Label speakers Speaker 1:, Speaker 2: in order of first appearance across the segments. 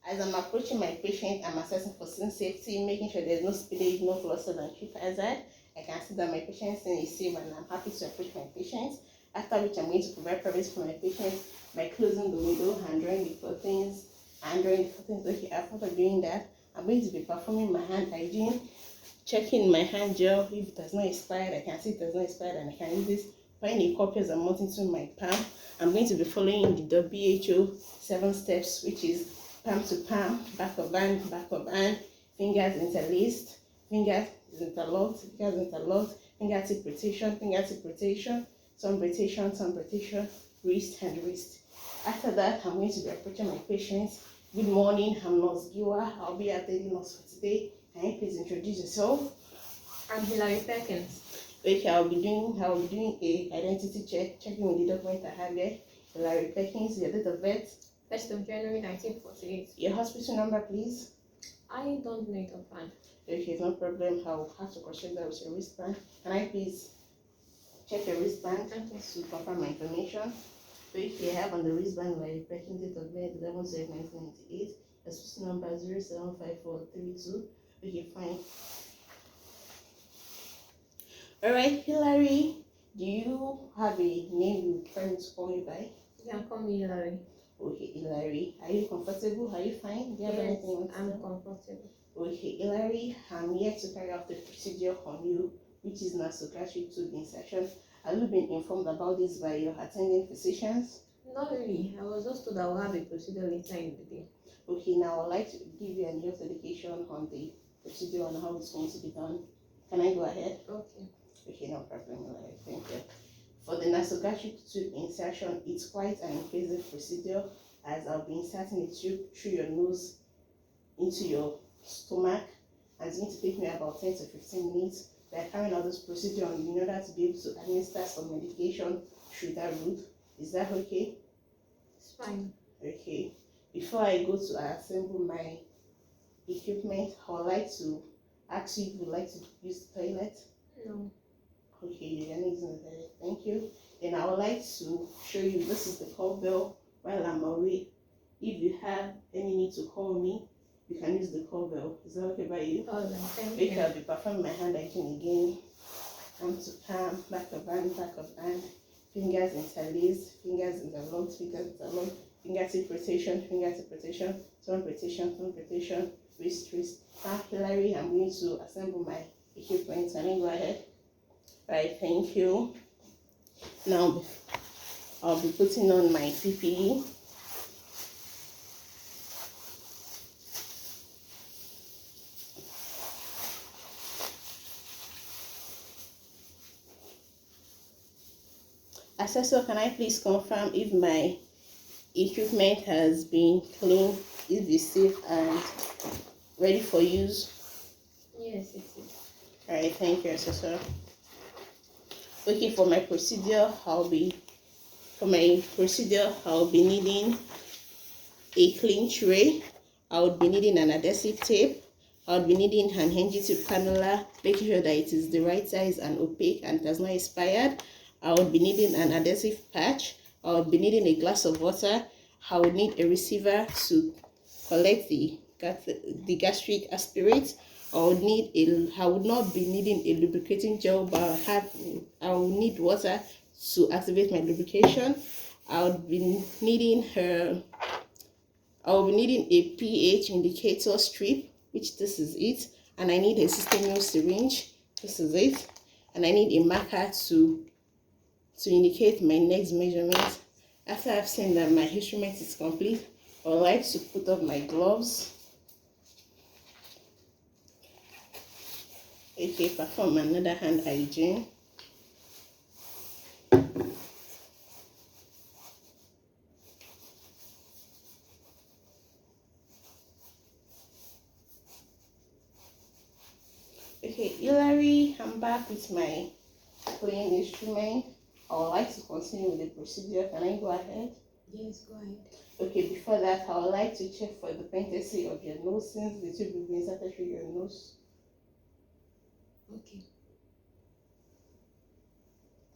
Speaker 1: As I'm approaching my patient, I'm assessing for scene safety, making sure there's no spillage, no flustered and trip hazard. I can see that my patient scene is safe and I'm happy to approach my patient. After which I'm going to provide privacy for my patient by closing the window and drawing the curtains. Okay, after doing that, I'm going to be performing my hand hygiene, checking my hand gel. If it has not expired, I can see it has not expired and I can use this. Find a copy as I'm mounting to my palm. I'm going to be following the WHO 7 steps, which is palm to palm, back of hand, fingers interlaced, fingers interlocked, fingertip rotation, thumb rotation, wrist and wrist. After that, I'm going to be approaching my patients. Good morning, I'm Nurse Giwa. I'll be your daily nurse for today. Can you please introduce yourself?
Speaker 2: I'm Hilary Perkins.
Speaker 1: Okay, I'll be doing a identity check, checking with the document I have here. Hilary Perkins, your date of birth.
Speaker 2: 1st of January 1948.
Speaker 1: Your hospital number, please.
Speaker 2: I don't know it offhand.
Speaker 1: Okay, no problem. I'll have to cross-check that with your wristband. Can I please check your wristband to confirm my information? Okay, I have on the wristband Hilary Perkins, date of birth 11/7/1998. Hospital number 075432. Okay, fine. Alright, Hilary, do you have a name you prefer me to call you by?
Speaker 2: You can call me Hilary.
Speaker 1: Okay, Hilary, are you comfortable? Are you fine? Do you have anything you want to
Speaker 2: I'm
Speaker 1: say?
Speaker 2: comfortable.
Speaker 1: Okay, Hilary, I'm here to carry out the procedure on you, which is nasogastric tube insertion. Have you been informed about this by your attending physicians?
Speaker 2: Not really. I was just told I will have a procedure later in the day.
Speaker 1: Okay, now I'd like to give you an health education on the procedure and how it's going to be done. Can I go ahead?
Speaker 2: Okay.
Speaker 1: Okay, no problem, Hilary. Thank you. For the nasogastric tube insertion, it's quite an invasive procedure, as I'll be inserting the tube through your nose into your stomach, and it's going to take me about 10 to 15 minutes. We are carrying out this procedure in order to be able to administer some medication through that route. Is that okay?
Speaker 2: It's fine.
Speaker 1: Okay. Before I go to assemble my equipment, I would like to ask you if you would like to use the toilet.
Speaker 2: No.
Speaker 1: Okay, you're gonna use the toilet. Thank you. Then I would like to show you, this is the call bell while I'm away. If you have any need to call me, you can use the call bell. Is that okay by you?
Speaker 2: All right, thank
Speaker 1: Okay,
Speaker 2: you.
Speaker 1: I'll be performing my hand hygiene again. Palm to palm, back of hand, fingers interlaced, fingers interlocked, fingertip rotation, thumb rotation, wrist. Now, Hilary, I'm going to assemble my equipment. Can I go ahead? Right, thank you. Now, I'll be putting on my PPE. Assessor, can I please confirm if my equipment has been cleaned, if it's safe and ready for use?
Speaker 2: Yes, it is.
Speaker 1: Alright, thank you, Assessor. Okay, for my procedure, I'll be needing a clean tray. I would be needing an adhesive tape. I would be needing an NG-tube cannula, making sure that it is the right size and opaque and it has not expired. I would be needing an adhesive patch. I would be needing a glass of water. I would need a receiver to collect the gastric aspirate. I would not be needing a lubricating gel, but I will need water to activate my lubrication. I would be needing a pH indicator strip, which this is it, and I need a systemic syringe. This is it, and I need a marker to indicate my next measurement. After I've seen that my instrument is complete, I would like to put on my gloves. Okay, perform another hand hygiene. Okay, Hilary, I'm back with my clean instrument. I would like to continue with the procedure. Can I go ahead?
Speaker 2: Yes, go ahead.
Speaker 1: Okay, before that, I would like to check for the patency of your nose, since the tube will be inserted through your nose.
Speaker 2: Okay.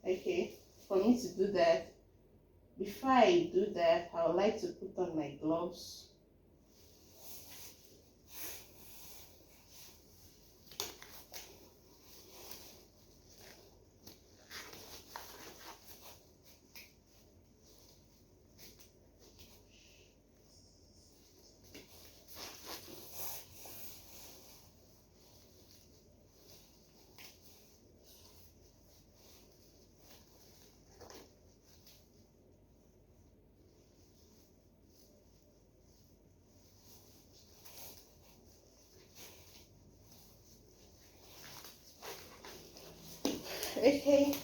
Speaker 1: Okay, for me to do that, before I do that, I would like to put on my gloves. Okay,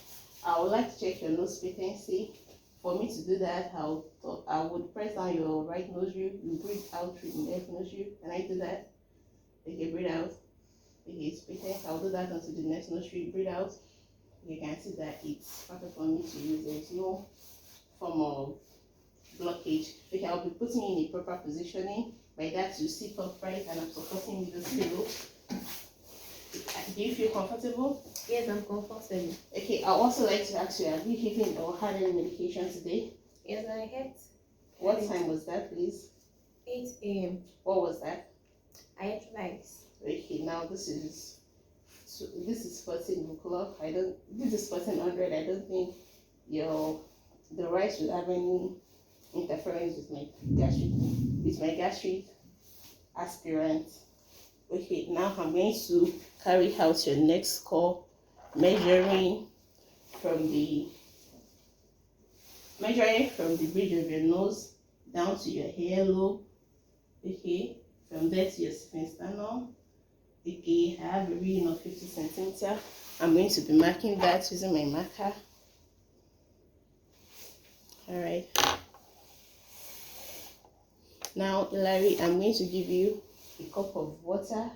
Speaker 1: I would like to check your nose patency. For me to do that, I would press down your right nostril. You breathe out through the left nostril. Can I do that? Okay, breathe out. Okay, it's patent. I'll do that until the next nostril. Breathe out. You can see that it's perfect for me to use. There's no form of blockage. Okay, I'll be putting you in a proper positioning. By that, you sit upright and I'm supporting with this pillow. Do you feel comfortable?
Speaker 2: Yes, I'm comfortable.
Speaker 1: Okay, I also like to ask you, have you taken or had any medication today?
Speaker 2: Yes, I had.
Speaker 1: What time was that, please?
Speaker 2: 8 a.m.
Speaker 1: What was that?
Speaker 2: I had rice.
Speaker 1: Okay, now this is 14 o'clock. This is 1400. I don't think the rice will have any interference with my gastric aspirant. Okay, now I'm going to carry out your next score, measuring from the bridge of your nose down to your hair lobe. Okay, from there to your sternum. Okay, I have a reading of 50 centimeters. I'm going to be marking that using my marker. All right. Now, Larry, I'm going to give you a cup of water.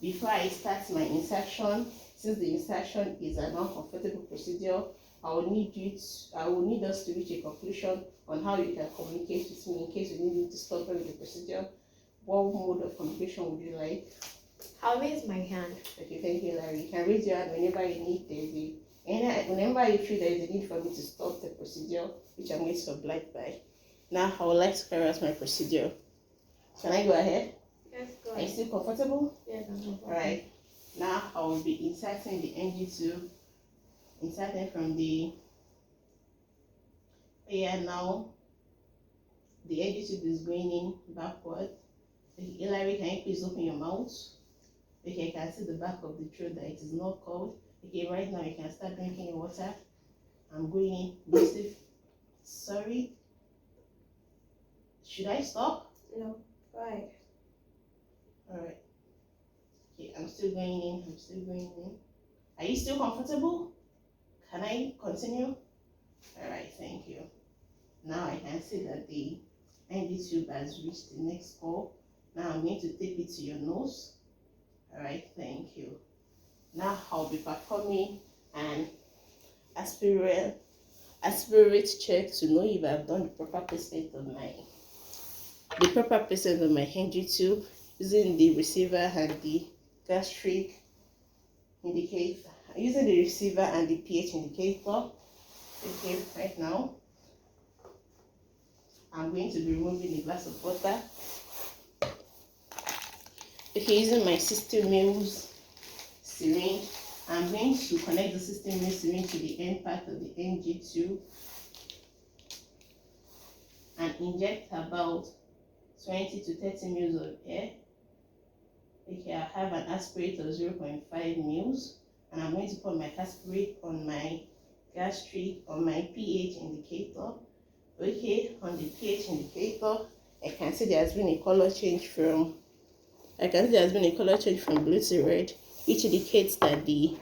Speaker 1: Before I start my insertion, since the insertion is an uncomfortable procedure, I will need us to reach a conclusion on how you can communicate with me in case you need me to stop during the procedure. What mode of communication would you like?
Speaker 2: I'll raise my hand.
Speaker 1: Okay, thank you, Larry. You can raise your hand whenever you need whenever you feel there is a need for me to stop the procedure, which I'm going to oblige by. Now, I would like to carry out my procedure. Can I go ahead?
Speaker 2: Yes, go
Speaker 1: Are you
Speaker 2: ahead.
Speaker 1: still comfortable?
Speaker 2: Yes, I'm comfortable.
Speaker 1: Alright. Now, I will be inserting the NG tube. Inserting from the... Yeah, now, the NG tube is going in backward. Okay, Larry, can you please open your mouth? Okay, I can see the back of the throat that it is not cold. Okay, right now you can start drinking your water. I'm going in. Sorry. Should I stop?
Speaker 2: No, go ahead.
Speaker 1: Alright. Okay, I'm still going in. Are you still comfortable? Can I continue? Alright, thank you. Now I can see that the NG tube has reached the next score. Now I'm going to tape it to your nose. Alright, thank you. Now I'll be performing an aspirate check to know if I've done the proper placement of my NG tube using the receiver and the gastric indicator. Using the receiver and the pH indicator. Okay, right now I'm going to be removing a glass of water. Okay, using my 60 ml syringe, I'm going to connect the 60 ml syringe to the end part of the NG tube and inject about 20 to 30 ml of air. Okay, I have an aspirate of 0.5 ml, and I'm going to put my aspirate on my pH indicator. Okay, on the pH indicator, I can see there has been a color change from blue to red, which indicates that the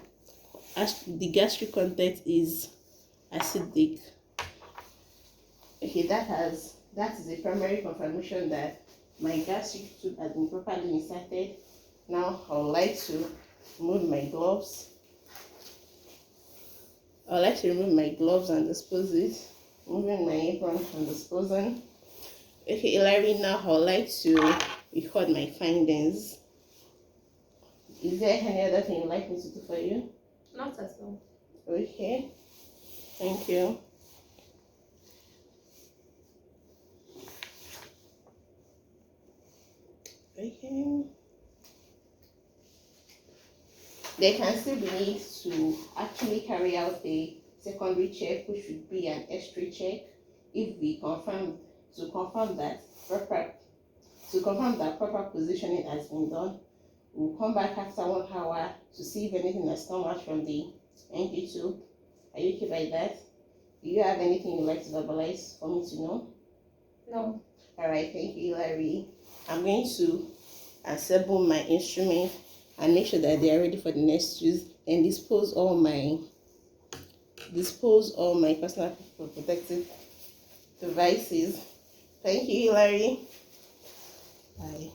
Speaker 1: gastric content is acidic. Okay, that is a primary confirmation that my gastric tube has been properly inserted. Now I would like to remove my gloves. And dispose it. Moving my apron and disposing. Okay, Larry, now I would like to record my findings. Is there any other thing you'd like me to do for you?
Speaker 2: Not at all.
Speaker 1: Okay, thank you. Okay. There can still be need to actually carry out a secondary check, which would be an X-ray check, if we confirm that proper positioning has been done. We'll come back after 1 hour to see if anything has come out from the NG tube. Are you okay by that? Do you have anything you'd like to verbalize for me to know?
Speaker 2: No.
Speaker 1: Alright, thank you, Larry. I'm going to assemble my instrument and make sure that they are ready for the next use, and dispose all my personal protective devices. Thank you, Hilary. Bye.